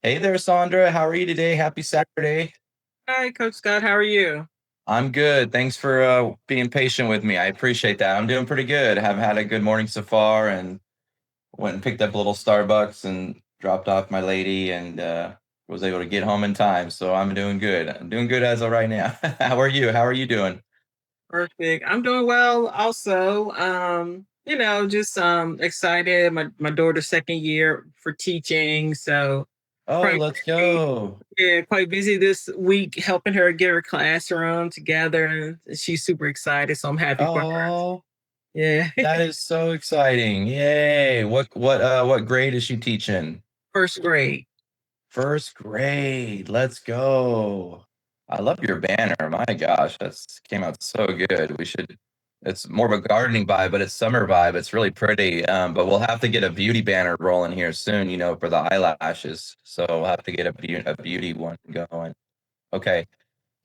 Hey there, Sondra. How are you today? Happy Saturday. Hi, Coach Scott. How are you? I'm good. Thanks for being patient with me. I appreciate that. I'm doing pretty good. Have had a good morning so far and went and picked up a little Starbucks and dropped off my lady and was able to get home in time. So I'm doing good. I'm doing good as of right now. How are you? How are you doing? Perfect. I'm doing well also. Just excited. My daughter's second year for teaching. So Oh, quite let's busy. go. Yeah, quite busy this week helping her get her classroom together. She's super excited. So I'm happy for her. Oh, Yeah. that is so exciting. Yay. What grade is she teaching? First grade. First grade. Let's go. I love your banner. My gosh, that's came out so good. It's more of a gardening vibe, but it's summer vibe. It's really pretty. But we'll have to get a beauty banner rolling here soon, for the eyelashes. So we'll have to get a beauty one going. Okay.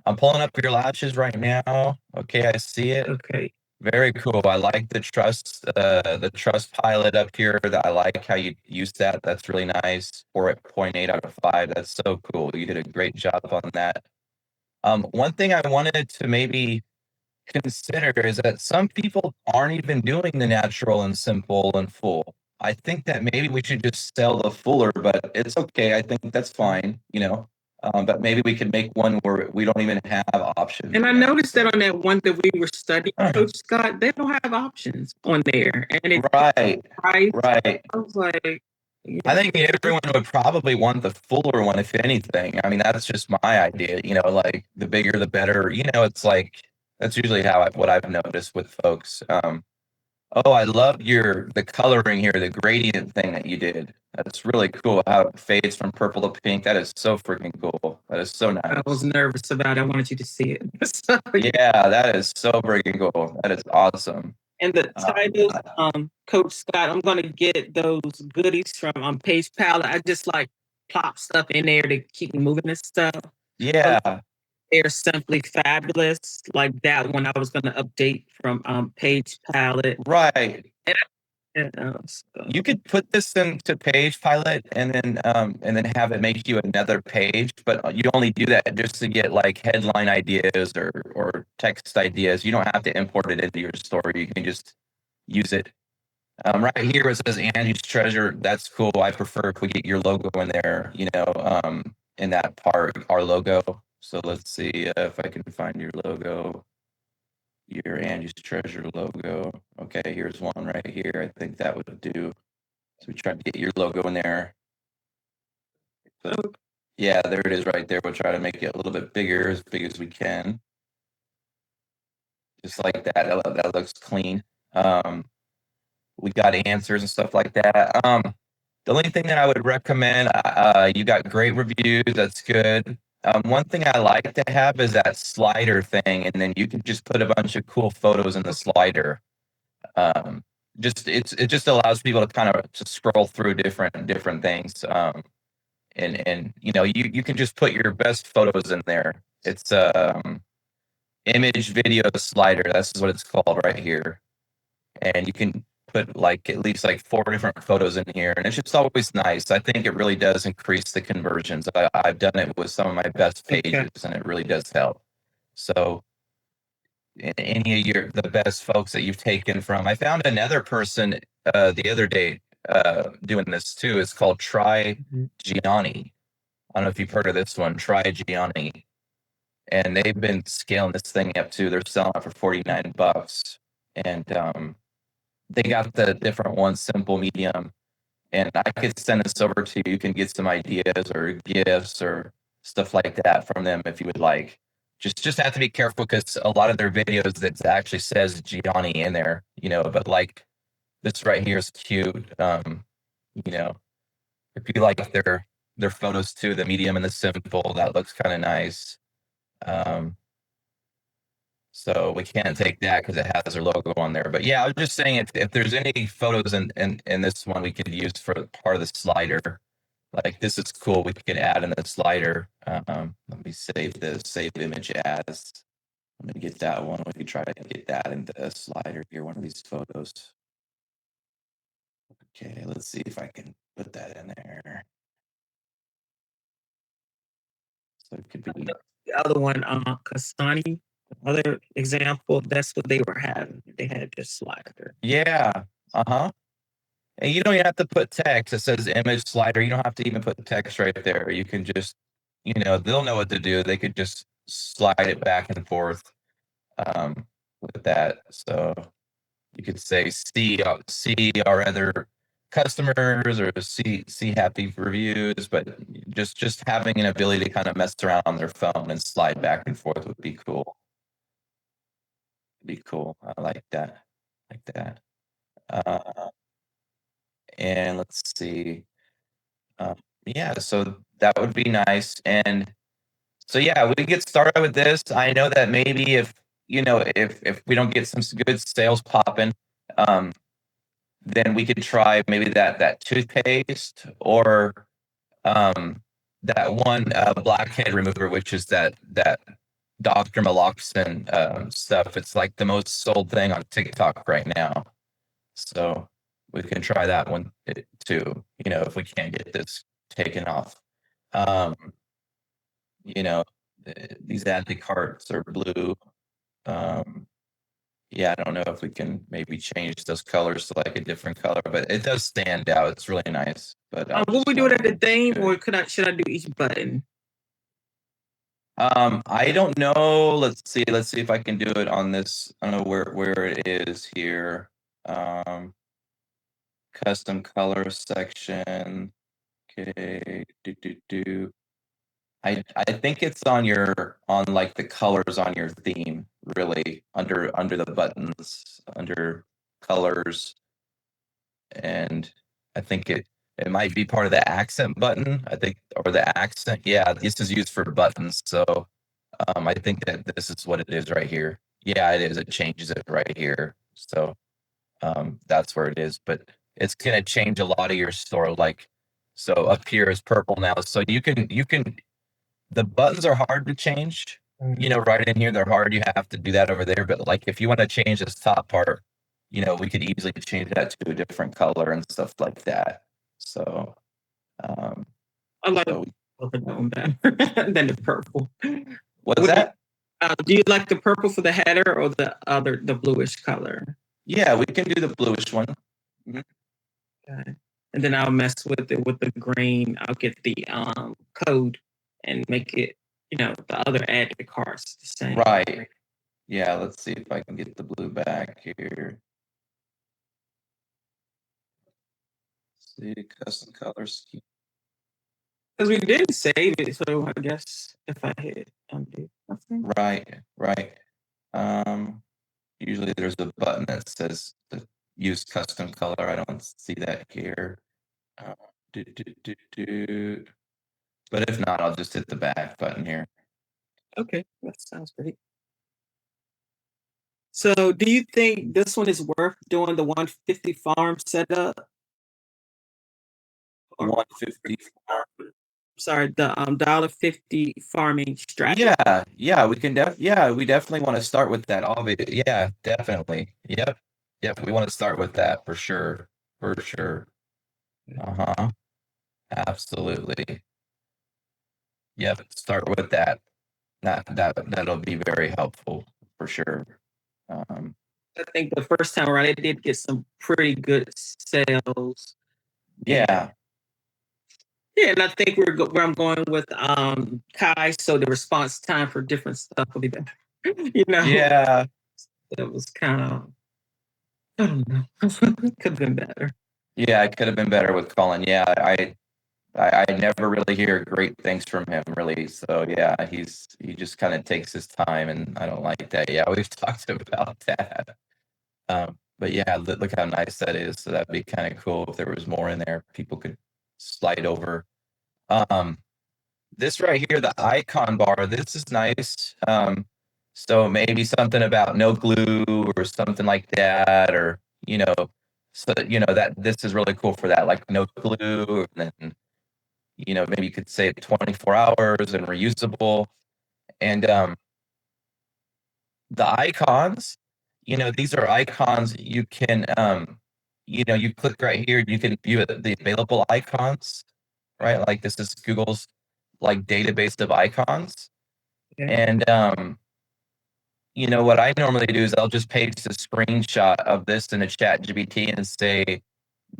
I'm pulling up your lashes right now. Okay, I see it. Okay. Very cool. I like the trust pilot up here. That I like how you use that. That's really nice. 4.8 out of 5. That's so cool. You did a great job on that. One thing I wanted to maybe consider is that some people aren't even doing the natural and simple and full. I think that maybe we should just sell the fuller, but it's okay. I think that's fine. But maybe we could make one where we don't even have options. And I noticed that on that one that we were studying, Coach Scott, they don't have options on there. And it's Right, price. right. I was like, I yeah. think everyone would probably want the fuller one, if anything. I mean, that's just my idea, like the bigger the better. It's like that's usually what I've noticed with folks. Oh, I love the coloring here, the gradient thing that you did. That's really cool how it fades from purple to pink. That is so freaking cool. That is so I was nice. nervous about it. I wanted you to see it. So, yeah. Yeah, that is so freaking cool. That is awesome. And the titles, Coach Scott, I'm gonna get those goodies from Page Palette. I just like plop stuff in there to keep me moving and stuff. But Yeah, they're simply fabulous. Like that one, I was gonna update from Page Palette. right. So, You could put this into Page Pilot and then have it make you another page, but you only do that just to get like headline ideas or text ideas. You don't have to import it into your story. You can just use it. Right here it says Angie's Treasure. That's cool. I prefer if we get your logo in there, in that part, our logo. So let's see if I can find your logo, your Angie's Treasure logo. Okay, here's one right here. I think that would do. So we tried to get your logo in there. so Yeah, there it is right there. We'll try to make it a little bit bigger, as big as we can. Just like that. That looks clean. Um, we got answers and stuff like that. The only thing that I would recommend, you got great reviews. That's good. One thing I like to have is that slider thing, and then you can just put a bunch of cool photos in the slider. Um, it just allows people to kind of to scroll through different things. And you can just put your best photos in there. It's image video slider. That's what it's called right here. And you can put like at least like 4 different photos in here, and it's just always nice. I think it really does increase the conversions. I've done it with some of my best okay. pages, and it really does help. So any of the best folks that you've taken from, I found another person the other day doing this too. It's called Try Mhm. Gianni. I don't know if you've heard of this one, Try Gianni. And they've been scaling this thing up too. They're selling it for 49 bucks. And they got the different ones, simple, medium. And I could send this over to you. You can get some ideas or gifts or stuff like that from them if you would like. Just have to be careful because a lot of their videos that actually says Gianni in there, but like this right here is cute. You know, if you like their photos too, the medium and the simple, that looks kind of nice. Um, so we can't take that because it has their logo on there. But yeah, I was just saying if there's any photos in this one we could use for part of the slider, like this is cool. We could add in the slider. Let me save the save image as. Let me get that one. We could try to get that into the slider here. One of these photos. Okay, let's see if I can put that in there. So it could be. The other one, Kasani, other example, that's what they were having. They had this slider. Yeah. Uh-huh. And you don't even have to put text. It says image slider. You don't have to even put text right there. You can just, they'll know what to do. They could just slide it back and forth with that. So you could say see our other customers or see happy reviews, but just having an ability to kind of mess around on their phone and slide back and forth would be cool. Be cool. I like that. Like that. And let's see. Yeah, so that would be nice. And so yeah, we get started with this. I know that maybe if we don't get some good sales popping, then we could try maybe that toothpaste or that one blackhead remover, which is that Dr. Maloxin stuff. It's like the most sold thing on TikTok right now. So we can try that one too, if we can't get this taken off. You know, these anti-carts are blue. Yeah, I don't know if we can maybe change those colors to like a different color, but it does stand out. It's really nice. But Will we do it at the theme, or should I do each button? I don't know. Let's see if I can do it on this. I don't know where it is here. Custom color section. Okay. I think it's on like the colors on your theme, really, under the buttons, under colors. And I think it might be part of the accent button, I think, or the accent. Yeah, this is used for buttons. So I think that this is what it is right here. Yeah, it is. It changes it right here. So that's where it is. But it's gonna change a lot of your store. Like, so up here is purple now. So you can the buttons are hard to change. Right in here, they're hard. You have to do that over there. But like, if you want to change this top part, we could easily change that to a different color and stuff like that. So, I like the one better than the purple. What is that? Do you like the purple for the header or the bluish color? Yeah, we can do the bluish one. Mhm. Okay. And then I'll mess with it with the green. I'll get the code and make it, the other add to the cards the same. Right. Yeah, let's see if I can get the blue back here. See, custom color scheme. Because we didn't save it, so I guess if I hit undo. Right. Usually there's a button that says to use custom color. I don't see that here. Do, do, do, do. But if not, I'll just hit the back button here. Okay, that sounds great. So do you think this one is worth doing the 150 farm setup? 150. Sorry, the $1.50 farming strategy. Yeah, we can we definitely want to start with that. Yeah, definitely. Yep. We want to start with that for sure. For sure. Uh-huh. Absolutely. Yep, start with that. That'll be very helpful for sure. I think the first time around, it did get some pretty good sales. Yeah. Yeah, and I think where I'm going with Kai, so the response time for different stuff will be better. Yeah. It was kind of, I don't know, could have been better. Yeah, it could have been better with Colin. Yeah, I never really hear great things from him, really. So yeah, he just kind of takes his time, and I don't like that. Yeah, we've talked about that. But yeah, look how nice that is. So that'd be kind of cool if there was more in there. People could slide over. This right here, the icon bar, this is nice. So maybe something about no glue or something like that, or so that this is really cool for that, like no glue, and then maybe you could say 24 hours and reusable. And the icons, these are icons you can you click right here, you can view the available icons, right? Like this is Google's like database of icons. Okay. And you know what I normally do is I'll just paste a screenshot of this in a chat GPT and say,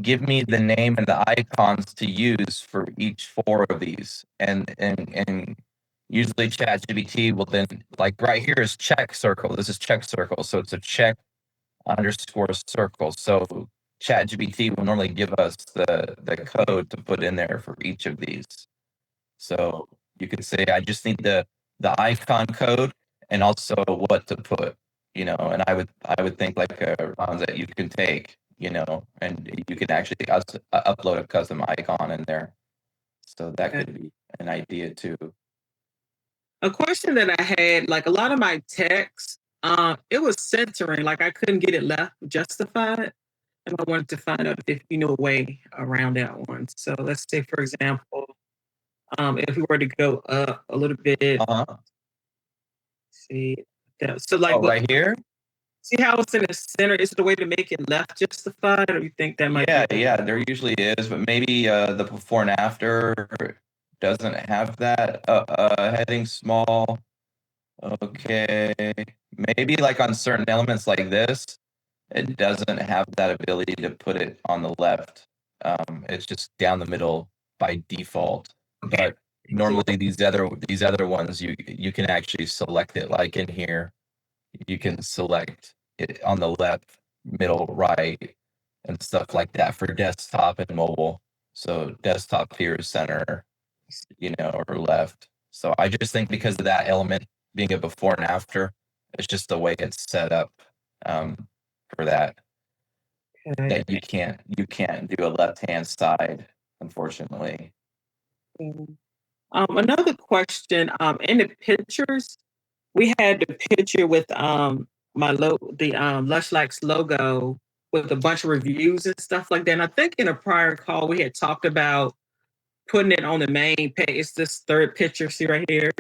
give me the name and the icons to use for each 4 of these. And usually ChatGPT will then, like right here is check circle. This is check circle. So it's a check underscore circle. So ChatGPT will normally give us the code to put in there for each of these. So you could say, I just need the icon code and also what to put, and I would think like rounds that you can take, and you can actually upload a custom icon in there. So that Okay. could be an idea too. A question that I had, like a lot of my text, it was centering, like I couldn't get it left justified. And I wanted to find out if you know a way around that one. So let's say, for example, if we were to go up a little bit, Uh-huh. see, so like Oh, right here? see how it's in the center? Is it a way to make it left justified, or you think that might Yeah, be? yeah, there usually is, but maybe the before and after doesn't have that heading small. Okay. Maybe like on certain elements like this, it doesn't have that ability to put it on the left. It's just down the middle by default. Okay. But normally these other ones you can actually select it, like in here. You can select it on the left, middle, right, and stuff like that for desktop and mobile. So desktop here is center, or left. So I just think because of that element being a before and after, it's just the way it's set up for that. Okay. That you can't do a left-hand side, unfortunately. Another question. In the pictures, we had the picture with the Lush Likes logo with a bunch of reviews and stuff like that. And I think in a prior call we had talked about putting it on the main page. It's this third picture. See right here.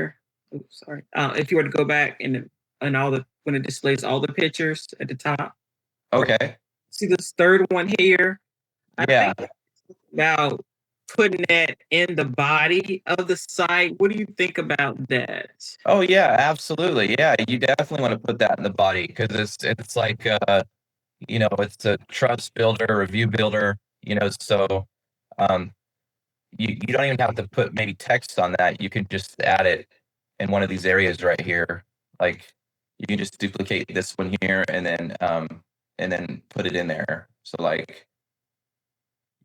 Oops, sorry. If you were to go back and all the when it displays all the pictures at the top. Okay. See this third one here. I Yeah. think about putting that in the body of the site. What do you think about that? Oh yeah, absolutely. Yeah, you definitely want to put that in the body because it's like it's a trust builder, review builder, so um you don't even have to put maybe text on that. You can just add it in one of these areas right here. Like you can just duplicate this one here and then put it in there. So like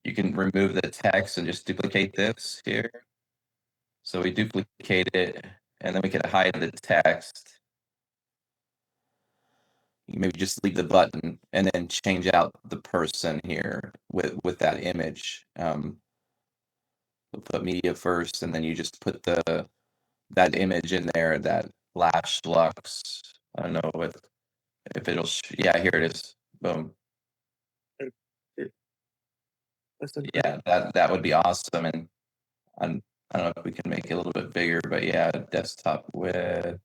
you can remove the text and just duplicate this here. So we duplicate it and then we can hide the text. You maybe just leave the button and then change out the person here with that image. We'll put media first, and then you just put that image in there, that Lash Lux. I don't know if it'll. Yeah, here it is. Boom. Yeah, that would be awesome. And I don't know if we can make it a little bit bigger, but yeah, desktop width.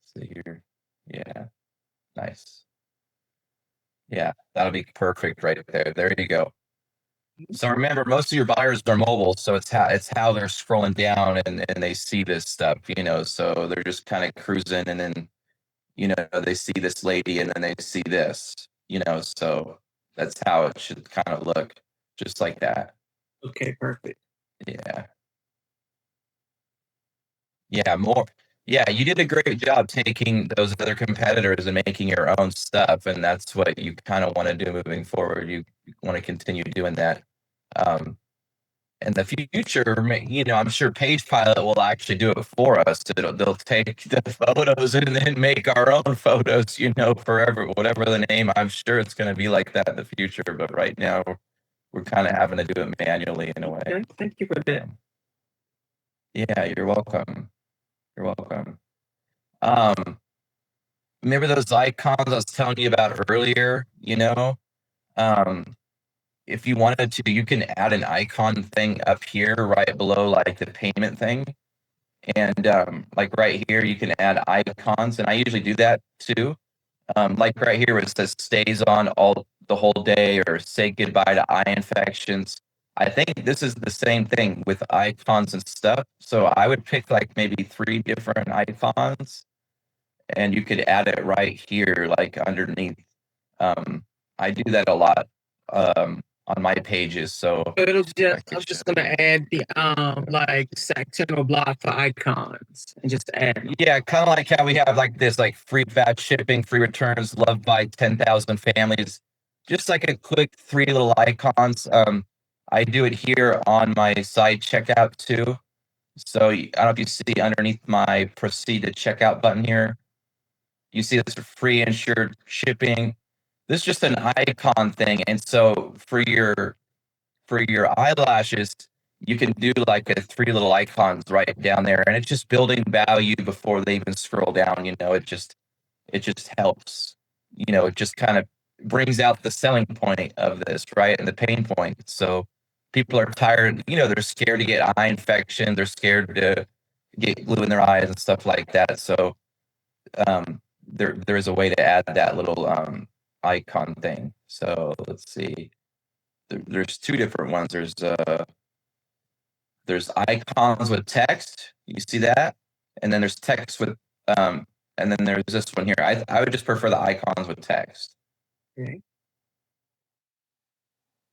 See here. Yeah, nice. Yeah, that'll be perfect right there. There you go. So remember, most of your buyers are mobile, so it's how they're scrolling down and they see this stuff, so they're just kind of cruising and then, they see this lady and then they see this, so that's how it should kind of look, just like that. Okay, perfect. Yeah. Yeah, more. Yeah, you did a great job taking those other competitors and making your own stuff, and that's what you kind of want to do moving forward. You want to continue doing that. Um, in the future, I'm sure Page Pilot will actually do it for us. They'll take the photos and then make our own photos, forever, whatever the name. I'm sure it's going to be like that in the future, but right now we're kind of having to do it manually in a way. Okay, thank you for that. Yeah, you're welcome. You're welcome. Um, Remember those icons I was telling you about earlier? Um, if you wanted to, you can add an icon thing up here right below like the payment thing. And like right here, you can add icons, and I usually do that too. Like right here, where it says stays on all the whole day, or say goodbye to eye infections. I think this is the same thing with icons and stuff. So I would pick like maybe 3 different icons and you could add it right here, like underneath. I do that a lot on my pages. So It'll I just could I'm just show gonna you. add the like sectional block for icons and just add them. Yeah, kind of like how we have like this like free fast shipping, free returns, loved by 10,000 families. Just like a quick 3 little icons. I do it here on my site checkout too. So I don't know if you see underneath my proceed to checkout button here. You see this free insured shipping. This is just an icon thing. And so for your eyelashes, you can do like a 3 little icons right down there, and it's just building value before they even scroll down. It just helps. It just kind of brings out the selling point of this, right, and the pain point. So people are tired. They're scared to get eye infection. They're scared to get glue in their eyes and stuff like that. So there is a way to add that little icon thing. So let's see. There's 2 different ones. There's icons with text. You see that? And then there's text with and then there's this one here. I would just prefer the icons with text. Okay.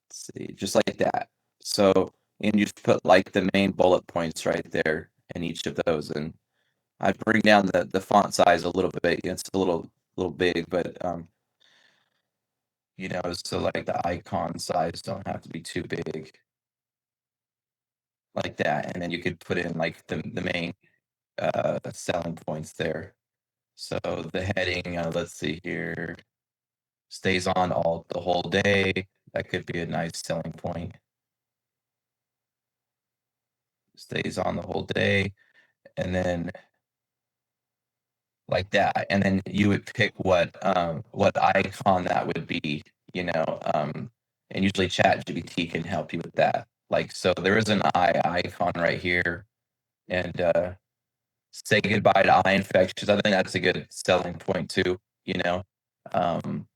Let's see, just like that. So, and you just put like the main bullet points right there in each of those. And I bring down the font size a little bit. It's a little big, but so like the icon size don't have to be too big like that. And then you could put in like the main selling points there. So the heading, let's see here, stays on all the whole day. That could be a nice selling point. Stays on the whole day, and then like that, and then you would pick what icon that would be, and usually ChatGPT can help you with that. Like so, there is an eye icon right here, and say goodbye to eye infections. I think that's a good selling point too. You know, um,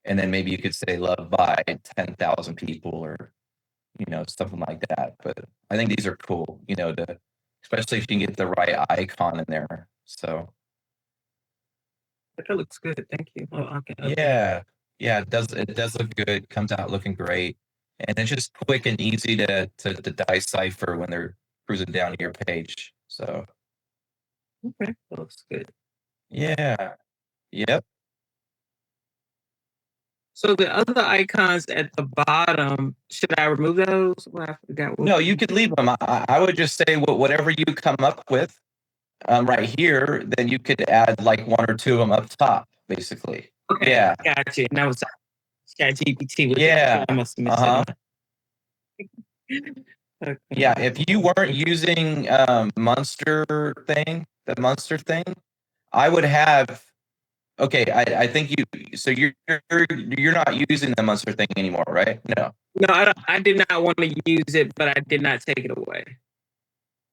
and then maybe you could say loved by 10,000 people or something like that. But I think these are cool, especially if you can get the right icon in there. So That looks good. Thank you. Oh, okay. yeah, yeah, it does look good. Comes out looking great, and it's just quick and easy to decipher when they're cruising down your page. So Okay. That looks good. yeah, yep. So the other icons at the bottom, should I remove those? Well, I forgot what. No, you could leave them. I would just say whatever you come up with right here, then you could add like 1 or 2 of them up top, basically. Okay, Yeah, gotcha. And that was ChatGPT with yeah, that. I must have missed uh-huh. that. Okay. Yeah, if you weren't using the Munster thing, I would have. Okay, I think so you're not using the Munster thing anymore, right? No. No, I did not want to use it, but I did not take it away.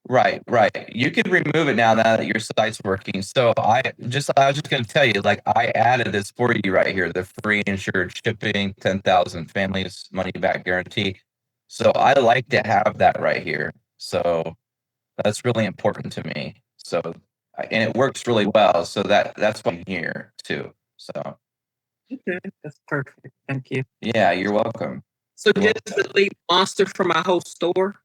Right, right. You could remove it now that your site's working. So I was just gonna tell you, like I added this for you right here, the free insured shipping, 10,000 families money back guarantee. So I like to have that right here. So that's really important to me. So and it works really well. So that's why I'm here too. So Okay, that's perfect. Thank you. yeah, you're welcome. So You're just welcome. delete Monster from my whole store.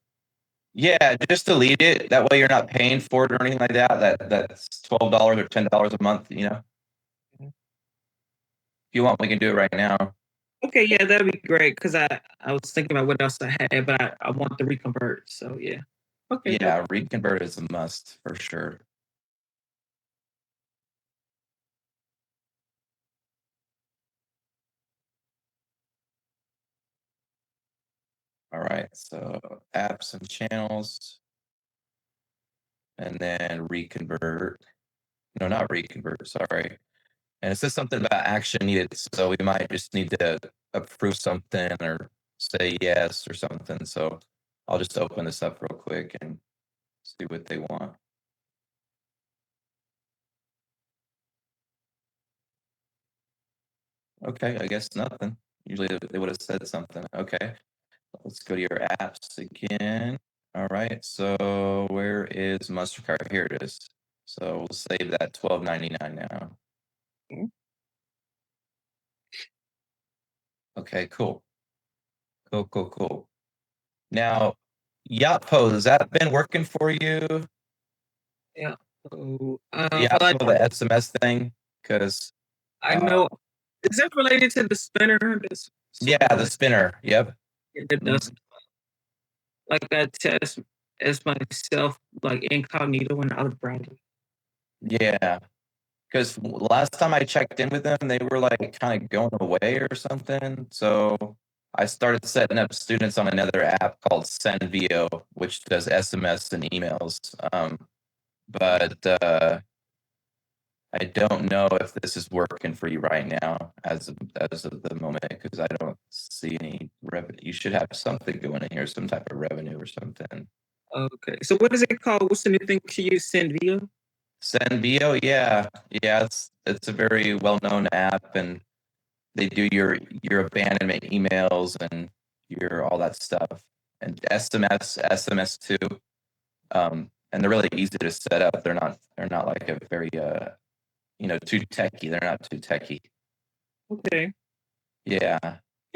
Yeah, just delete it. That way you're not paying for it or anything like that. That's $12 or $10 a month, Mhm. If you want, we can do it right now. Okay, yeah, that'd be great because I was thinking about what else I had, but I want to reconvert. So yeah. Okay, that, Yeah, reconvert is a must for sure. All right, so apps and channels, and then reconvert. No, not reconvert, sorry. And it says something about action needed, so we might just need to approve something or say yes or something. So I'll just open this up real quick and see what they want. Okay, I guess nothing. Usually they would have said something. Okay. Let's go to your apps again. All right, so where is MasterCard? Here it is. So we'll save that $12.99 now. Mhm. Okay, cool. Cool. Now, Yapo, has that been working for you? Yeah. So, Yeah, well, so the SMS thing, because I know. Is that related to the spinner? This yeah, sort of the spinner. Yep. it does. Like I test as myself, like incognito and out of browser. Yeah, because last time I checked in with them, they were like kind of going away or something. So I started setting up students on another app called SendVio, which does SMS and emails. But I don't know if this is working for you right now as of the moment, because I don't see any revenue. You should have something going in here, some type of revenue or something. Okay. So what is it called? What's the new thing she use? Sendvio? SendVio, yeah, it's a very well known app, and they do your abandonment emails and your all that stuff, and SMS too. And they're really easy to set up. They're not like a very too techy. They're not too techy. Okay. Yeah.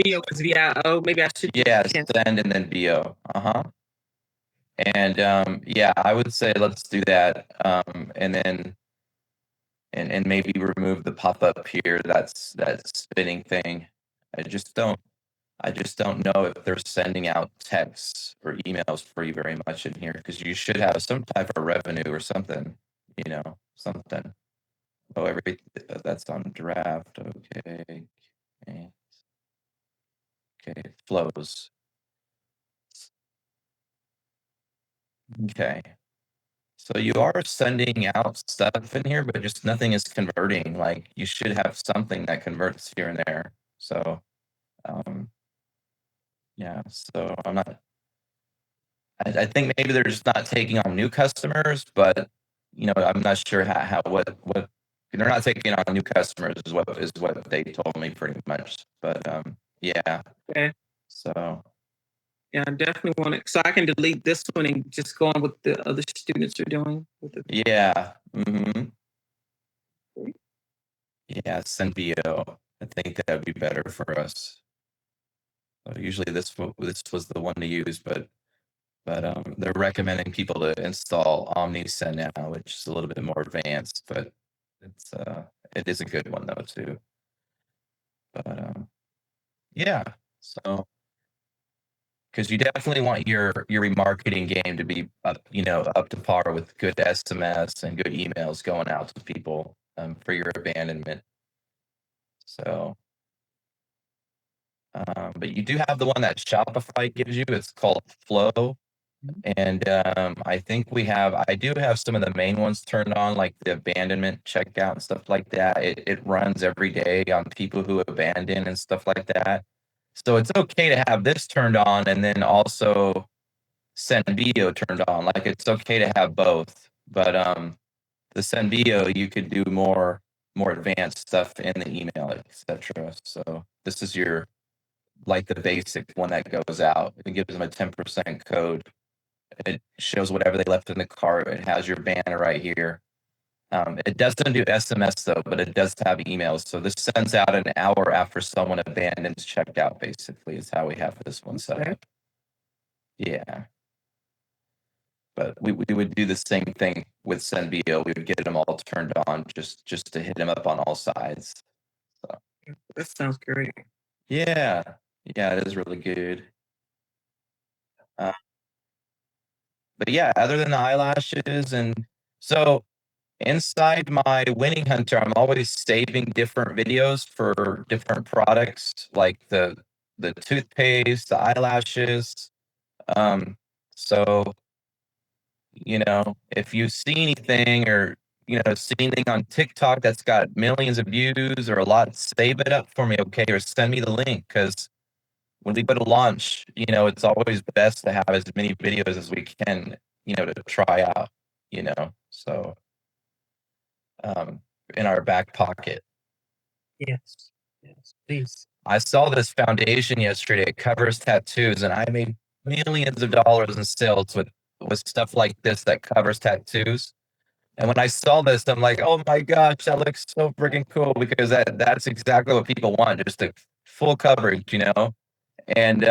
Vio is VIO. Maybe I should Yeah, just send and then VO. Uh-huh. And yeah, I would say let's do that. And then and maybe remove the pop-up here. That's that spinning thing. I just don't I just don't know if they're sending out texts or emails for you very much in here, because you should have some type of revenue or something, something. Oh, that's on draft. Okay. Okay. Okay. Flows. Okay. So you are sending out stuff in here, but just nothing is converting. Like you should have something that converts here and there. So, yeah. So I think maybe they're just not taking on new customers, but I'm not sure how what they're not taking on new customers is what they told me pretty much. But yeah. okay. So Yeah, I definitely want it. So I can delete this one and just go on with the other students are doing. With the, yeah. Yeah, send VO. I think that would be better for us. Usually this was the one to use, but they're recommending people to install OmniSend now, which is a little bit more advanced, but it is a good one though too. But yeah, so because you definitely want your remarketing game to be up to par with good SMS and good emails going out to people for your abandonment. So, but you do have the one that Shopify gives you. It's called Flow. And I do have some of the main ones turned on, like the abandonment checkout and stuff like that. It runs every day on people who abandon and stuff like that. So it's okay to have this turned on and then also send video turned on. Like it's okay to have both. But the send video you could do more advanced stuff in the email, etc. So this is your like the basic one that goes out. It gives them a 10% code. It shows whatever they left in the cart. It has your banner right here. It doesn't do SMS though, but it does have emails. So this sends out an hour after someone abandons checkout, basically, is how we have this one set okay. up. Yeah. But we would do the same thing with SendVO. We would get them all turned on just to hit them up on all sides. So That sounds great. yeah. Yeah, it is really good. Uh, but yeah, other than the eyelashes and so inside my Winning Hunter, I'm always saving different videos for different products, like the toothpaste, the eyelashes. So if you see anything or see anything on TikTok that's got millions of views or a lot, save it up for me, okay, or send me the link, because when we go to launch, it's always best to have as many videos as we can, to try out, so um, in our back pocket. Yes. Yes. Please. I saw this foundation yesterday. It covers tattoos, and I made millions of dollars in sales with stuff like this that covers tattoos. And when I saw this, I'm like, oh my gosh, that looks so freaking cool because that's exactly what people want, just a full coverage, you know? And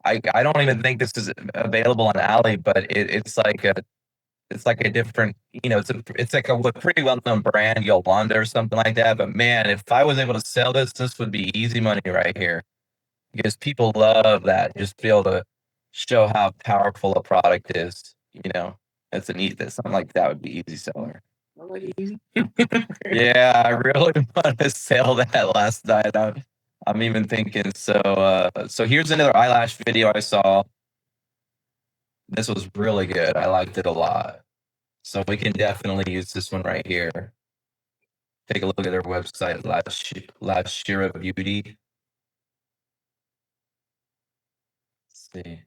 I don't even think this is available on Alley, but it's like a different, you know, it's like a pretty well known brand, Yolanda or something like that. But man, if I was able to sell this, this would be easy money right here because people love that. Just be able to show how powerful a product is. You know, it's a neat that something like that would be easy seller. Really easy. Yeah, I really want to sell that last night. I'm even thinking. So here's another eyelash video I saw. This was really good. I liked it a lot. So we can definitely use this one right here. Take a look at their website, Last Shira Beauty. Let's see.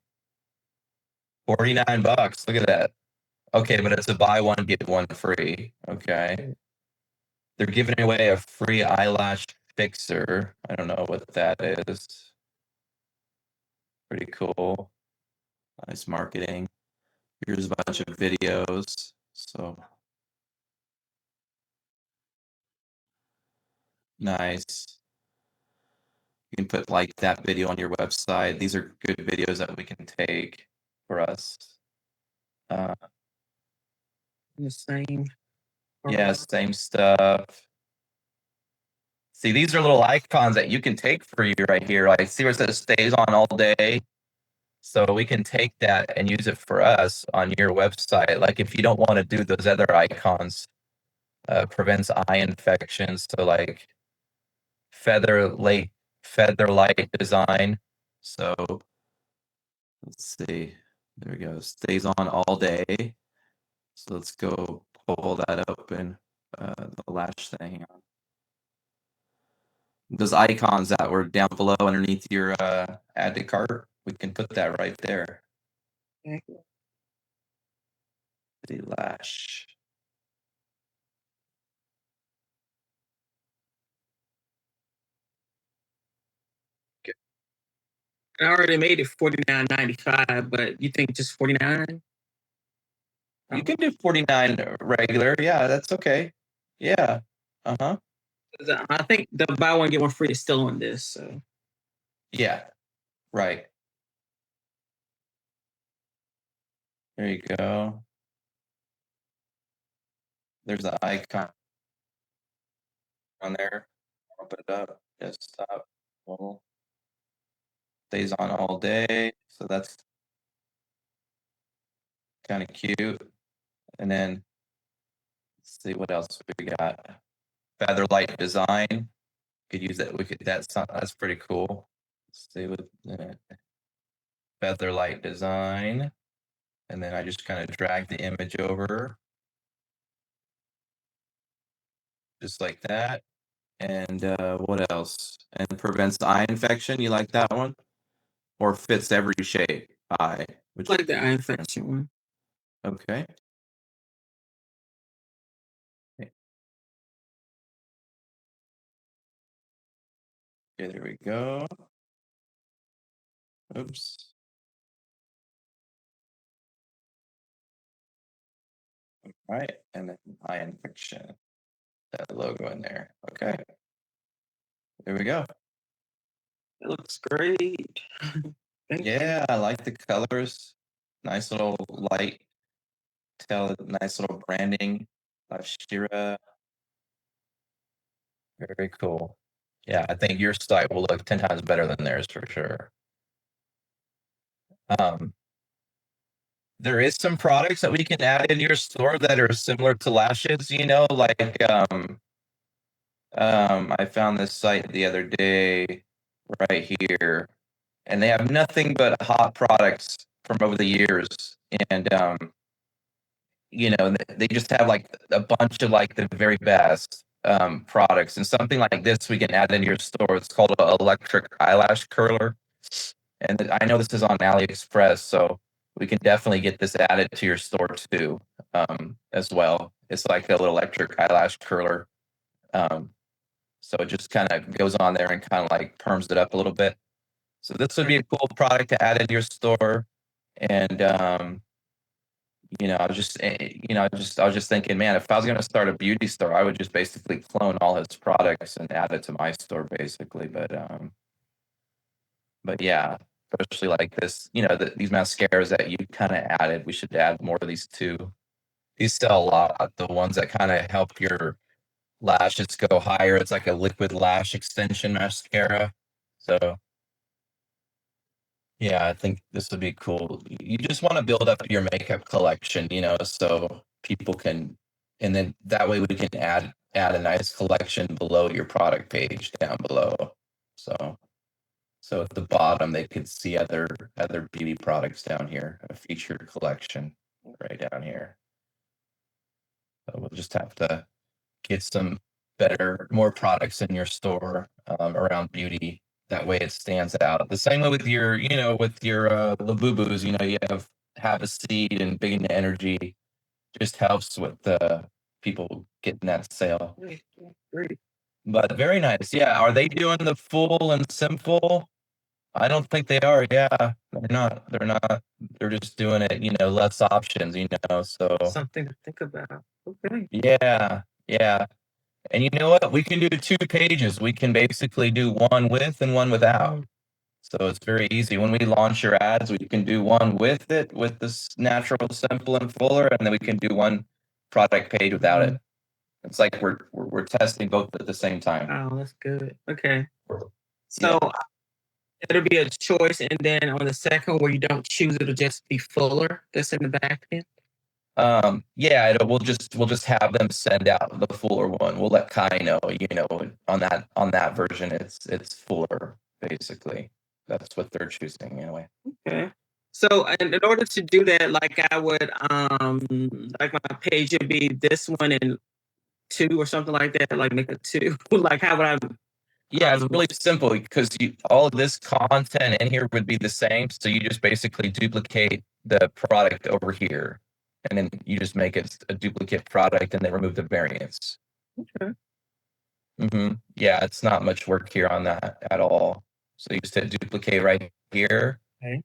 49 bucks. Look at that. Okay, but it's a buy one, get one free. Okay. They're giving away a free eyelash fixer. I don't know what that is. Pretty cool. Nice marketing. Here's a bunch of videos. So nice. You can put like that video on your website. These are good videos that we can take for us. Uh, The same. yeah, same stuff. See, these are little icons that you can take for you right here. Like, see where it says stays on all day. So we can take that and use it for us on your website. Like if you don't want to do those other icons, prevents eye infections. So like feather light, feather light design. So let's see. There we go. Stays on all day. So let's go pull that open. The lash thing. Those icons that were down below underneath your add to cart, we can put that right there. The lash. I already made it $49.95, but you think just 49? You can do 49 regular. Yeah, that's okay. Yeah. Uh-huh. I think the buy one get one free is still on this. So Yeah. Right. There you go. There's an icon on there. Open it up. Desktop. Well, stays on all day. So that's kind of cute. And then let's see what else we got. Feather light design. Could use that. We could that's pretty cool. Let's see what feather light design. And then I just kind of drag the image over. Just like that. And what else? And prevents eye infection. You like that one? Or fits every shape eye? Which like the eye infection one. okay. Okay, there we go. Oops. All right, and then eye infection. That logo in there. Okay. There we go. It looks great. Thank you. Yeah, I like the colors. Nice little light. Nice little branding. Shira. Very cool. Yeah, I think your site will look 10 times better than theirs for sure. Um, there is some products that we can add in your store that are similar to lashes, you know, like I found this site the other day right here, and they have nothing but hot products from over the years. And you know, they just have like a bunch of like the very best products. And something like this we can add in your store. It's called an electric eyelash curler. And I know this is on AliExpress, so we can definitely get this added to your store too, as well. It's like a little electric eyelash curler. Um, So it just kind of goes on there and kind of like perms it up a little bit. So this would be a cool product to add into your store. And I was just, I was just thinking, man, if I was going to start a beauty store, I would just basically clone all his products and add it to my store, basically. But yeah, especially like this, these mascaras that you kind of added, we should add more of these too. These sell a lot. The ones that kind of help your lashes go higher. It's like a liquid lash extension mascara. So yeah, I think this would be cool. You just want to build up your makeup collection, so people can, and then that way we can add a nice collection below your product page down below. So at the bottom they could see other beauty products down here, a featured collection right down here. So we'll just have to get some more products in your store around beauty. That way it stands out. The same way with your Labubus, you have a seed and big into energy. Just helps with the people getting that sale. Great. But very nice. Yeah. Are they doing the full and simple? I don't think they are. Yeah. They're not. They're not. They're just doing it, less options, so Something to think about. Okay. yeah. Yeah. And you know what? We can do 2 pages. We can basically do one with and one without. So it's very easy. When we launch your ads, we can do one with it, with this natural, simple, and fuller, and then we can do one product page without it. It's like we're testing both at the same time. Oh, that's good. Okay. So it'll be a choice, and then on the second where you don't choose, it'll just be fuller. That's in the back end. Yeah, we'll just have them send out the fuller one. We'll let Kai know, on that version, it's fuller, basically. That's what they're choosing anyway. Okay. So in order to do that, like I would like my page would be this one and 2 or something like that, like make a 2. Like how would I Yeah, it's really simple because all of this content in here would be the same. So you just basically duplicate the product over here, and then you just make it a duplicate product and then remove the variants. Okay. Yeah, it's not much work here on that at all. So you just hit duplicate right here. Okay.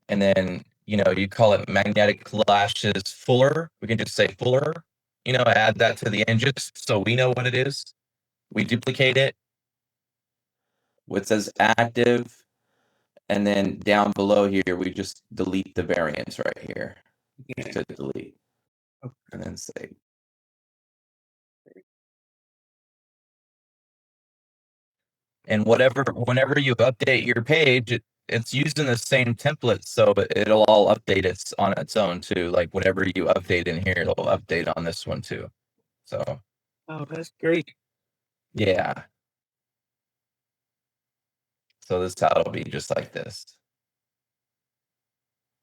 And then, you call it magnetic lashes fuller. We can just say fuller, add that to the end just so we know what it is. We duplicate it. What says active. And then down below here, we just delete the variants right here. Yeah. To delete. And then save. And whenever you update your page, it's using the same template, so it'll all update on its own too. Like whatever you update in here, it'll update on this one too. So Oh, that's great. yeah. So this how it'll be just like this.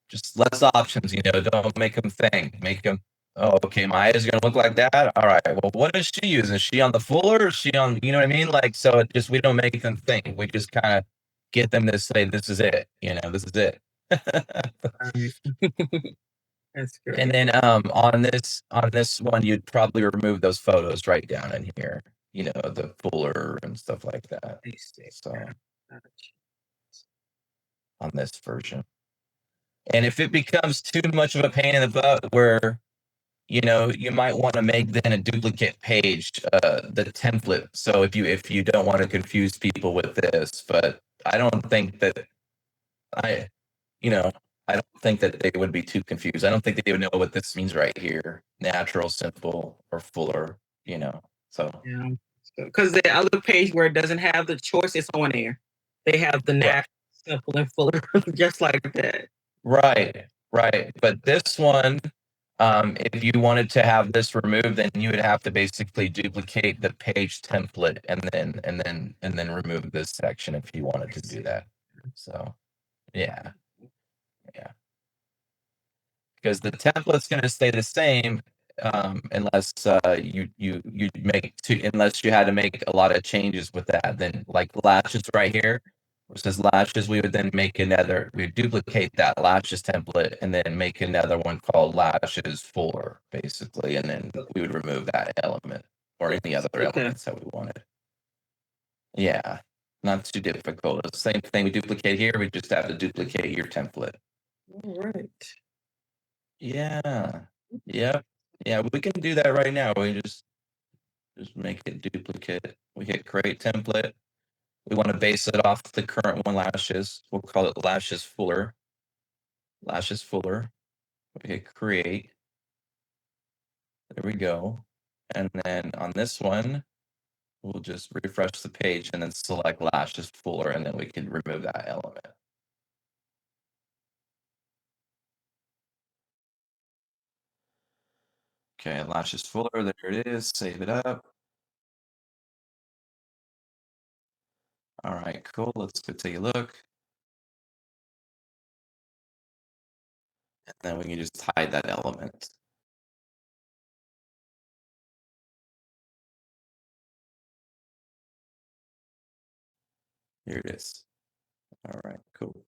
Just less options, don't make them think. Make them, oh, okay, my eyes are gonna look like that. All right. Well, what is she using? Is she on the fuller? Or is she on, you know what I mean? Like, so we don't make them think. We just kind of get them to say, this is it. This is it. That's great. And then on this one, you'd probably remove those photos right down in here. The fuller and stuff like that. So on this version. And if it becomes too much of a pain in the butt where, you might want to make then a duplicate page, the template. So if you don't want to confuse people with this, but I don't think that I, I don't think that they would be too confused. I don't think they would know what this means right here. Natural, simple, or fuller, so. Yeah. Because the other page where it doesn't have the choice, it's on there. They have the natural, simple, and fuller, just like that. Right. But this one, if you wanted to have this removed, then you would have to basically duplicate the page template and then remove this section if you wanted to do that. So, yeah. Because the template's going to stay the same, unless unless you had to make a lot of changes with that. Then like lashes right here, where it says lashes, we would then we'd duplicate that lashes template and then make another one called lashes fuller, basically, and then we would remove that element or any other elements that we wanted. Yeah, not too difficult. The same thing we duplicate here, we just have to duplicate your template. All right. Yeah. Yep. Yeah, we can do that right now. We just make it duplicate. We hit create template. We want to base it off the current one, lashes. We'll call it lashes fuller. Lashes fuller. We hit create. There we go. And then on this one, we'll just refresh the page and then select lashes fuller, and then we can remove that element. Okay, lashes fuller, there it is. Save it up. All right, cool. Let's go take a look. And then we can just hide that element. Here it is. All right, cool.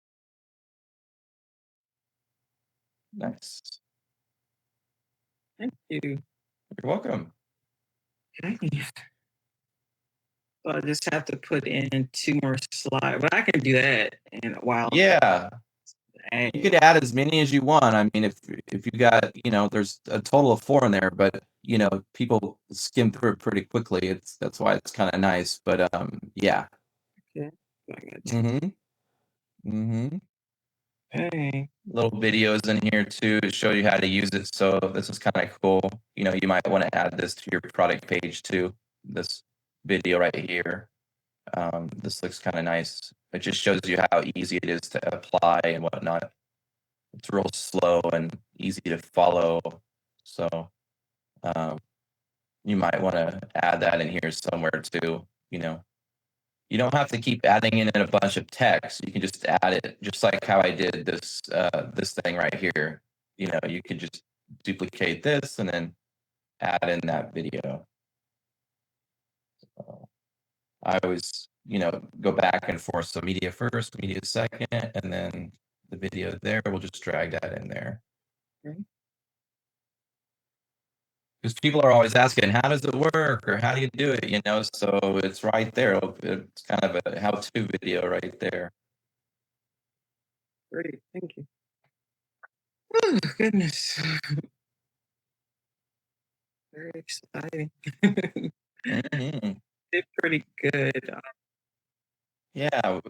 Nice. Thank you. You're welcome. Okay. So I just have to put in 2 more slides, but I can do that in a while. Yeah, And you could add as many as you want. I mean, if you got, there's a total of 4 in there, but people skim through it pretty quickly. That's why it's kind of nice. But yeah. okay. I got Mm-hmm. Mm-hmm. okay. Little videos in here too to show you how to use it. So this is kind of cool. You might want to add this to your product page too. This video right here. This looks kind of nice. It just shows you how easy it is to apply and whatnot. It's real slow and easy to follow. So um, you might want to add that in here somewhere too. You don't have to keep adding in a bunch of text. You can just add it, just like how I did this thing right here. You can just duplicate this and then add in that video. I always, go back and forth. So media first, media second, and then the video there. We'll just drag that in there. Okay. Because people are always asking, how does it work, or how do you do it? So it's right there. It's kind of a how-to video right there. Great. Thank you. Oh, goodness. Very exciting. Mhm. Did pretty good. Yeah,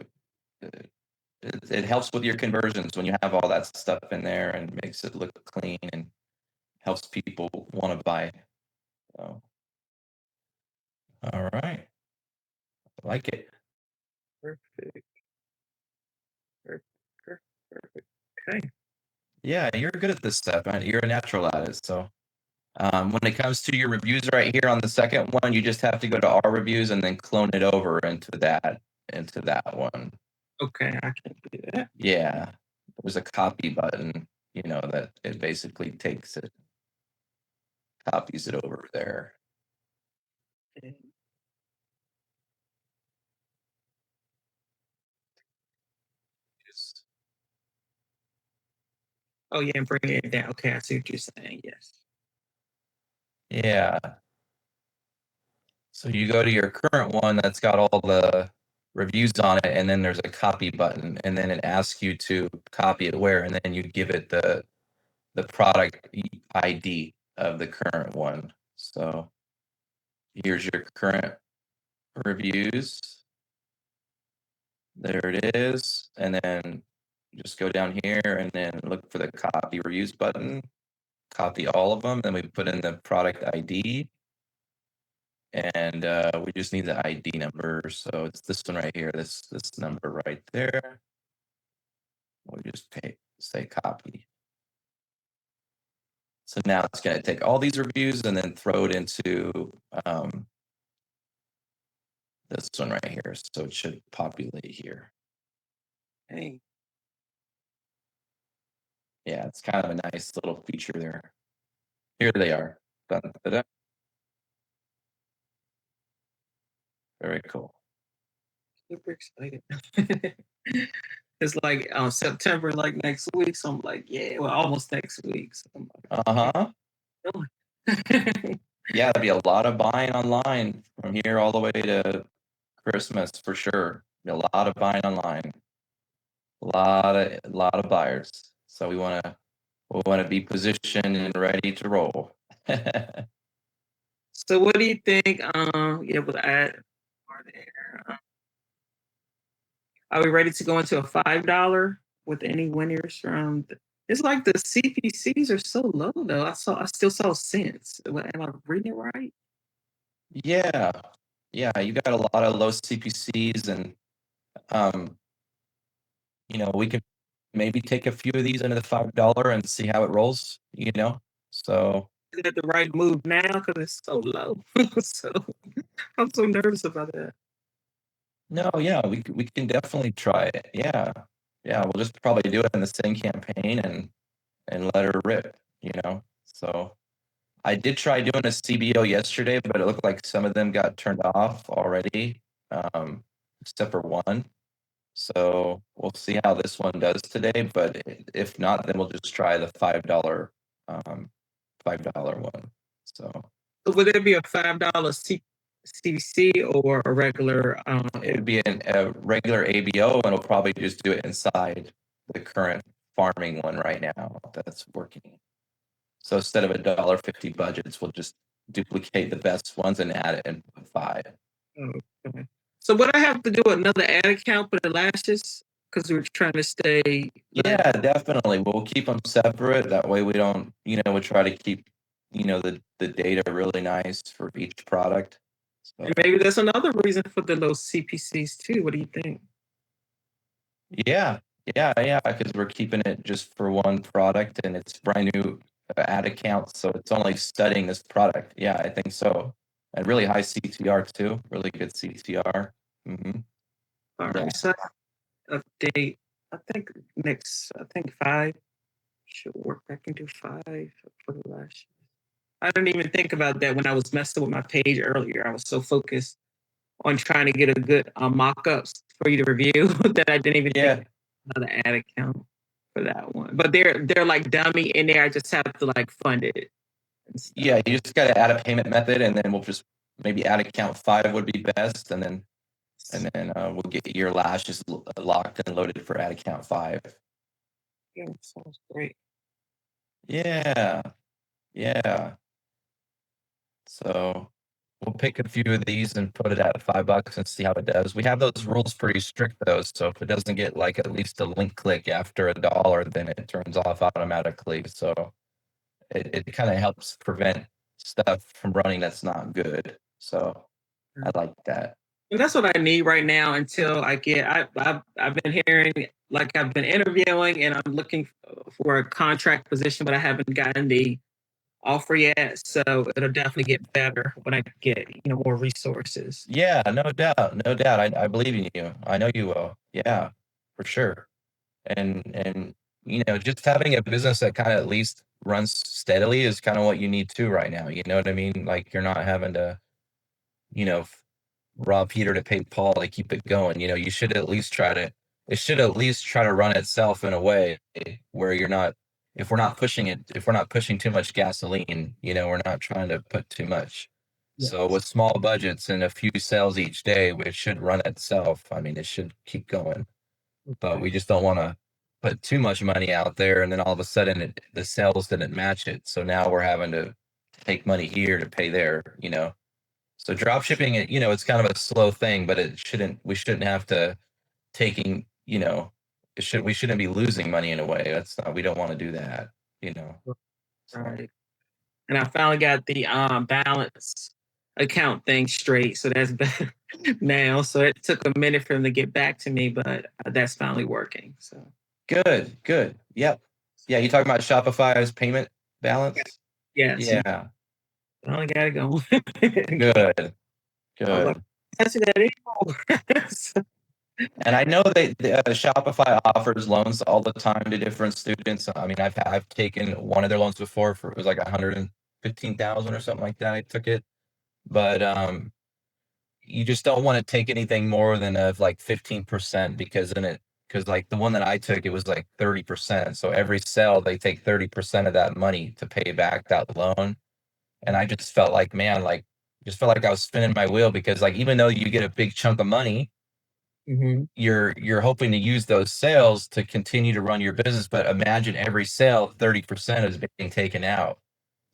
it helps with your conversions when you have all that stuff in there and makes it look clean and helps people want to buy. So, all right, I like it. Perfect. Perfect. Perfect. Okay. Yeah, you're good at this stuff, man. You're a natural at it. So, when it comes to your reviews right here on the second one, you just have to go to our reviews and then clone it over into that one. Okay, I can do that. Yeah, there's a copy button, that it basically takes it, copies it over there. Okay. Just Oh yeah, and bring it down. Okay, I see what you're saying. Yes. yeah. So you go to your current one that's got all the reviews on it, and then there's a copy button, and then it asks you to copy it where, and then you give it the product ID of the current one. So here's your current reviews. There it is, and then just go down here and then look for the copy reviews button. Copy all of them, then we put in the product ID. And we just need the ID number. So it's this one right here, this number right there. We just say copy. So now it's going to take all these reviews and then throw it into this one right here. So it should populate here. Hey. Yeah, it's kind of a nice little feature there. Here they are. Dun, dun, dun. Very cool. Super excited. It's like September, like next week. So I'm like, yeah, well, almost next week. So I'm like, Uh-huh. really? Yeah, there'll be a lot of buying online from here all the way to Christmas for sure. A lot of buying online. A lot of buyers. So we wanna be positioned and ready to roll. So what do you think? Yeah, with ad are there? Are we ready to go into a $5 with any winners from? It's like the CPCs are so low though. I still saw cents. Am I reading it right? Yeah. Yeah, you got a lot of low CPCs and, um, we could maybe take a few of these into the $5 and see how it rolls. So, Is that the right move now? Because it's so low. So I'm so nervous about that. no, yeah, we can definitely try it. Yeah. Yeah, we'll just probably do it in the same campaign and let her rip. So I did try doing a CBO yesterday, but it looked like some of them got turned off already, except for one. So we'll see how this one does today, but if not, then we'll just try the $5 one. So So would it be a $5 CPC or a regular? it would be a regular ABO, and we'll probably just do it inside the current farming one right now that's working. So instead of $1.50 budgets, we'll just duplicate the best ones and add it and put 5. Oh, okay. So would I have to do another ad account for the lashes? Because we're trying to stay. Yeah, definitely. We'll keep them separate. That way we don't, we try to keep, the data really nice for each product. So, And maybe that's another reason for the low CPCs too. What do you think? yeah, yeah, because we're keeping it just for one product and it's brand new ad account. So it's only studying this product. Yeah, I think so. And really high CTR too. Really good CTR. All Yeah. right. So update. I think 5 should work. I can do 5 for the lashes. I didn't even think about that when I was messing with my page earlier. I was so focused on trying to get a good mock-ups for you to review that I didn't even Yeah. think of the ad account for that one. But they're like dummy in there. I just have to like fund it. And stuff. Yeah, you just gotta add a payment method and then we'll just maybe add account 5 would be best and then we'll get your lashes locked and loaded for ad account 5. Yeah, sounds great. Yeah, yeah. So we'll pick a few of these and put it at $5 and see how it does. We have those rules pretty strict though, so if it doesn't get like at least a link click after $1, then it turns off automatically. So it kind of helps prevent stuff from running that's not good. So I like that. And that's what I need right now until I get. I've been hearing, like, I've been interviewing and I'm looking for a contract position, but I haven't gotten the offer yet. So it'll definitely get better when I get more resources. Yeah, no doubt, no doubt. I believe in you. I know you will. Yeah, for sure. And just having a business that kind of at least runs steadily is kind of what you need too right now. You know what I mean? Like you're not having to, you know, f- rob Peter to pay Paul to keep it going. You should at least try to. It should at least try to run itself in a way where you're not. If we're not pushing too much gasoline, we're not trying to put too much. So Yes. with small budgets and a few sales each day, it should run itself. I mean, it should keep going, but we just don't want to put too much money out there and then all of a sudden the sales didn't match it. So now we're having to take money here to pay there. So drop shipping, it's kind of a slow thing, but we shouldn't have to taking, we shouldn't be losing money in a way. We don't want to do that. So, Right. And I finally got the balance account thing straight. So that's better now. So it took a minute for them to get back to me, but that's finally working. So good, good. Yep. Yeah. You talking about Shopify's payment balance? yes, Yeah. finally got it going. Good. I'm like, Good. that's that anymore. So, And I know Shopify offers loans all the time to different students. I mean, I've taken one of their loans before for it was like 115,000 or something like that. I took it, but you just don't want to take anything more than of like 15% because like the one that I took it was like 30%. So every sale they take 30% of that money to pay back that loan. And I just felt like, man, like Just felt like I was spinning my wheel because like even though you get a big chunk of money, you're hoping to use those sales to continue to run your business. But imagine every sale, 30% is being taken out.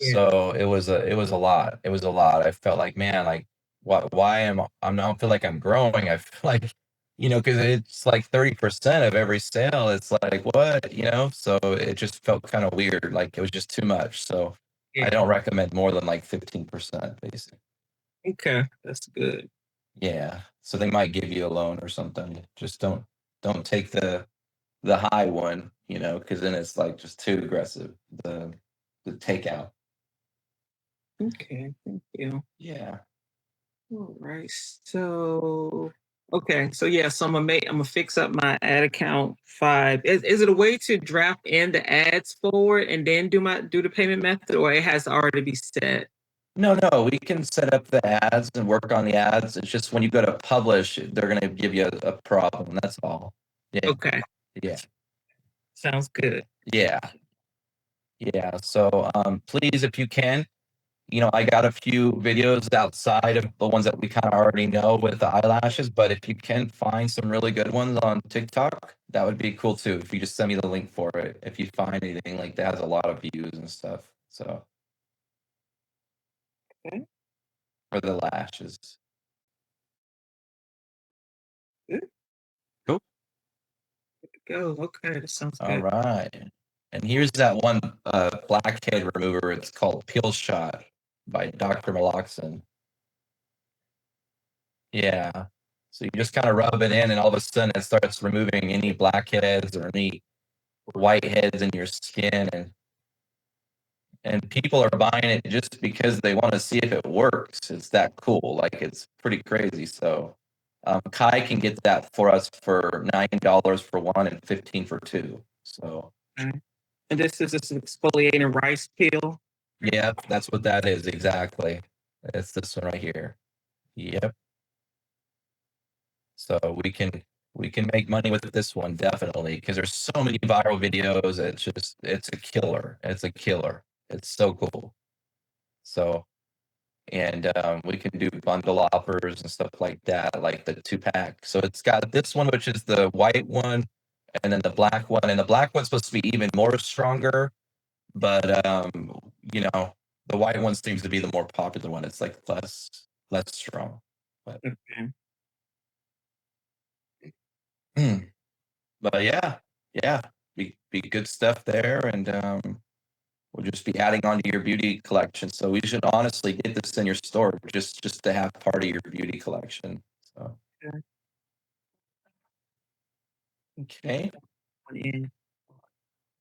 Yeah. So it was a lot. It was a lot. I felt like, man, like why I don't feel like I'm growing. I feel like, because it's like 30% of every sale. It's like what, so it just felt kind of weird. Like it was just too much. So I Yeah. don't recommend more than like 15%, basically. Okay, that's good. Yeah. So they might give you a loan or something. Just don't take the high one, because then it's like just too aggressive. The takeout. Okay, thank you. Yeah. All right. So okay, so yeah, so I'm gonna fix up my ad account 5. Is it a way to draft in the ads forward and then do the payment method, or it has to already be set? No, we can set up the ads and work on the ads. It's just when you go to publish, they're going to give you a problem. That's all. Yeah. Okay, Yeah. sounds good. Yeah. Yeah. So please, if you can, I got a few videos outside of the ones that we kind of already know with the eyelashes, but if you can find some really good ones on TikTok, that would be cool too. If you just send me the link for it, if you find anything like that has a lot of views and stuff. So Okay, for the lashes. good Cool. to go. Okay, that sounds All good. right. And here's that one blackhead remover. It's called Peel Shot by Dr. Maloxon. Yeah. So you just kind of rub it in, and all of a sudden it starts removing any blackheads or any whiteheads in your skin, and people are buying it just because they want to see if it works. It's that cool. Like it's pretty crazy. So Kai can get that for us for $9 for one and 15 for two. So Okay. And this is just an exfoliating rice peel. yeah, that's what that is exactly. It's this one right here. Yep. So we can make money with this one definitely because there's so many viral videos. It's a killer. It's a killer. It's so cool. So and we can do bundle offers and stuff like that, like the 2-pack. So it's got this one, which is the white one, and then the black one, and the black one's supposed to be even more stronger, but the white one seems to be the more popular one. It's like less strong, but Okay. but yeah, be good stuff there, and we'll just be adding on to your beauty collection. So we should honestly get this in your store just to have part of your beauty collection. So Okay. okay, One in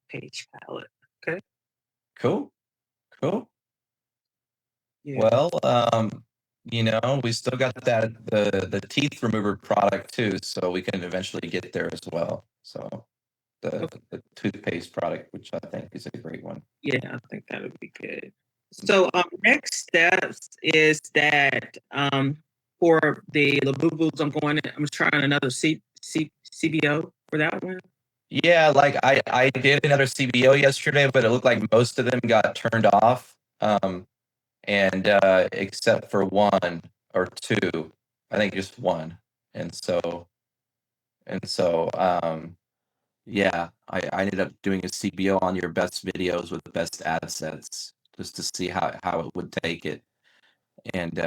page palette. Okay. cool, cool. Yeah. Well, we still got the teeth remover product too, so we can eventually get there as well. So the toothpaste product, which I think is a great one. Yeah, I think that would be good. So next steps is that for the Labubus, I'm trying another CBO for that one. Yeah, like I did another CBO yesterday, but it looked like most of them got turned off. And except for one or two, I think just one. And so yeah, I ended up doing a CBO on your best videos with the best ad sets just to see how it would take it. And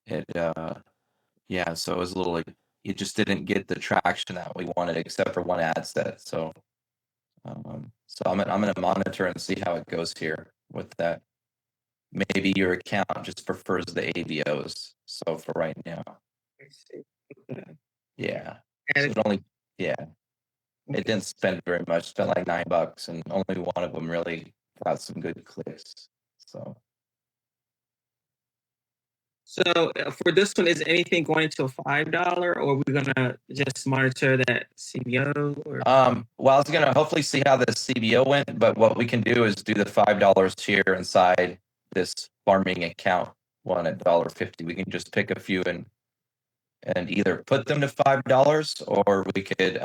it yeah, so it was a little like it just didn't get the traction that we wanted except for one ad set. So I'm gonna monitor and see how it goes here with that. Maybe your account just prefers the ABOs. So for right now, I see. Okay. yeah. So And it only, yeah, it didn't spend very much. Spent like $9, and only one of them really got some good clicks. So, so for this one, is anything going to $5, or we're gonna just monitor that CBO? Or well, I was gonna hopefully see how the CBO went, but what we can do is do the $5 tier inside this farming account one at $1.50. We can just pick a few and either put them to $5 or we could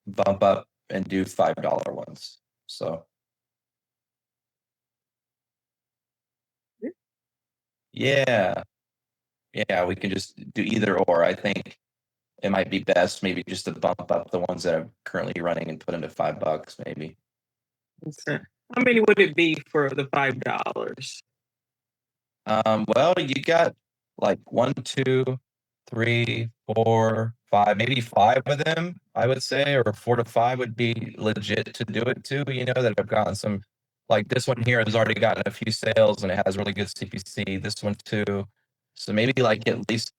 bump up and do $5 ones. So Yeah. Yeah, we can just do either or. I think it might be best maybe just to bump up the ones that are currently running and put them to $5 maybe. Okay. How many would it be for the $5? Well, you got like 1, 2, 3, 4, 5, maybe 5 of them, I would say, or 4 to 5 would be legit to do it too, that have gotten some like this one here has already gotten a few sales and it has really good CPC, this one too. So maybe like at least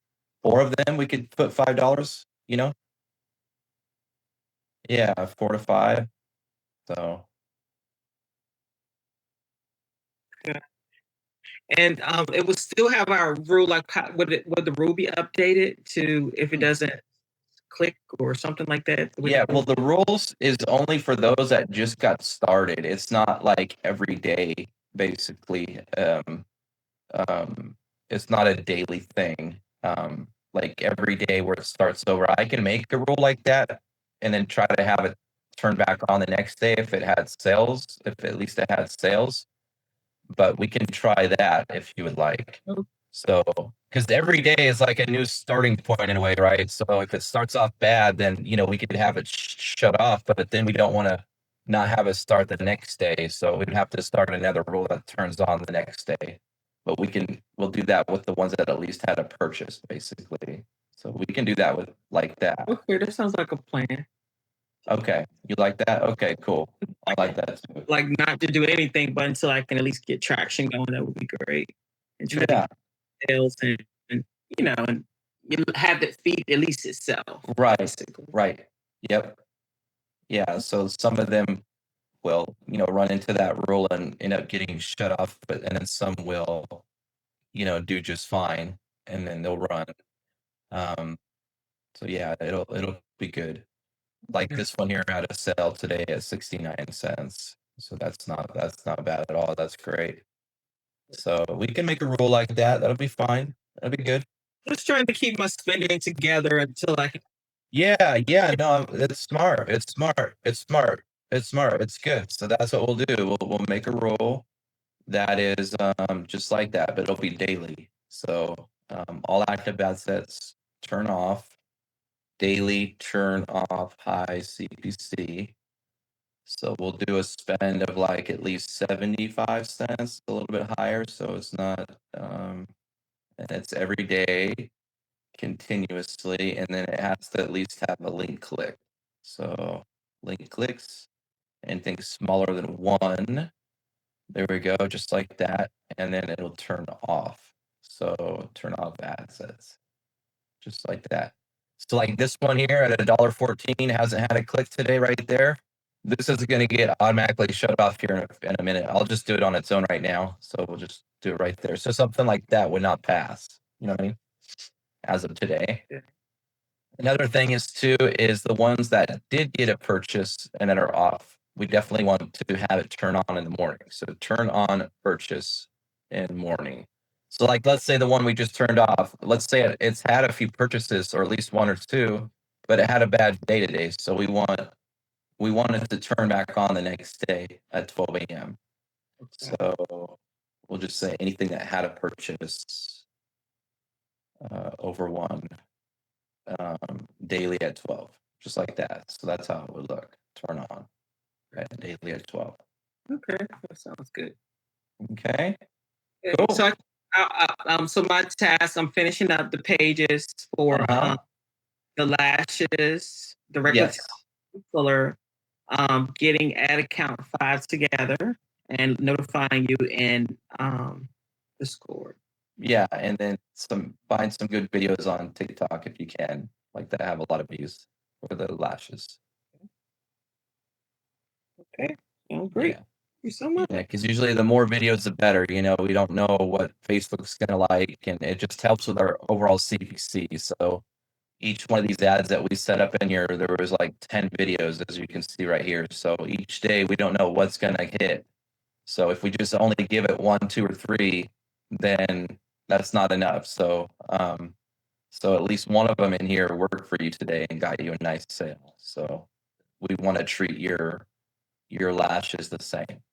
4 of them we could put $5, you know? Yeah, 4 to 5. So, Okay. And it would still have our rule, like would the rule be updated to if it doesn't click or something like that? yeah, well, the rules is only for those that just got started. It's not like every day, basically. Um, it's not a daily thing. Like every day where it starts over. I can make a rule like that and then try to have it turn back on the next day if it had sales, if at least it had sales. But we can try that if you would like. So, because every day is like a new starting point in a way, right? So if it starts off bad, then we could have it shut off, but then we don't want to not have it start the next day. So we'd have to start another rule that turns on the next day. But we'll do that with the ones that at least had a purchase, basically. So we can do that with like that. Okay, that sounds like a plan. Okay, you like that? Okay, cool. I like that too. Like not to do anything, but until I can at least get traction going, that would be great. And try to Yeah, get sales and and you have it feed at least itself. right, Basically. right. Yep. Yeah. So some of them will, run into that rule and end up getting shut off, and then some will, do just fine, and then they'll run. Um, so yeah, it'll be good. Like this one here had a sale today at 69 cents. So that's not bad at all. That's great. So we can make a rule like that. That'll be fine. That'll be good. Just trying to keep my spending together until I can. Yeah, yeah, no, it's smart. It's smart. It's smart. It's smart. It's good. So that's what we'll do. We'll make a rule that is just like that, but it'll be daily. So all active assets turn off, daily turn off high CPC. So we'll do a spend of like at least 75 cents, a little bit higher. So it's not, and it's every day continuously, and then it has to at least have a link click. So link clicks, anything smaller than 1. There we go, just like that, and then it'll turn off. So turn off assets, just like that. So like this one here at $1.14 hasn't had a click today right there. This is gonna get automatically shut off here in a minute. I'll just do it on its own right now. So we'll just do it right there. So something like that would not pass. You know what I mean? As of today. Yeah. Another thing is the ones that did get a purchase and that are off, we definitely want to have it turn on in the morning. So turn on purchase in the morning. So like, let's say the one we just turned off, let's say it's had a few purchases or at least 1 or 2, but it had a bad day today. So we want it to turn back on the next day at 12 a.m. So we'll just say anything that had a purchase over 1 daily at 12, just like that. So that's how it would look. Turn on, right? Daily at 12. Okay, that sounds good. Okay. Okay, Cool. So my task, I'm finishing up the pages for Uh-huh. the lashes, the regular Yes. color, getting ad account 5 together and notifying you in Discord. Yeah, and then find some good videos on TikTok if you can, like that have a lot of views for the lashes. Okay, great. Yeah. Thank you so much. Yeah, because usually the more videos, the better. We don't know what Facebook's gonna like, and it just helps with our overall CPC. So each one of these ads that we set up in here, there was like 10 videos, as you can see right here. So each day we don't know what's gonna hit. So if we just only give it 1, 2, or 3, then that's not enough. So at least one of them in here worked for you today and got you a nice sale. So we want to treat your lashes the same.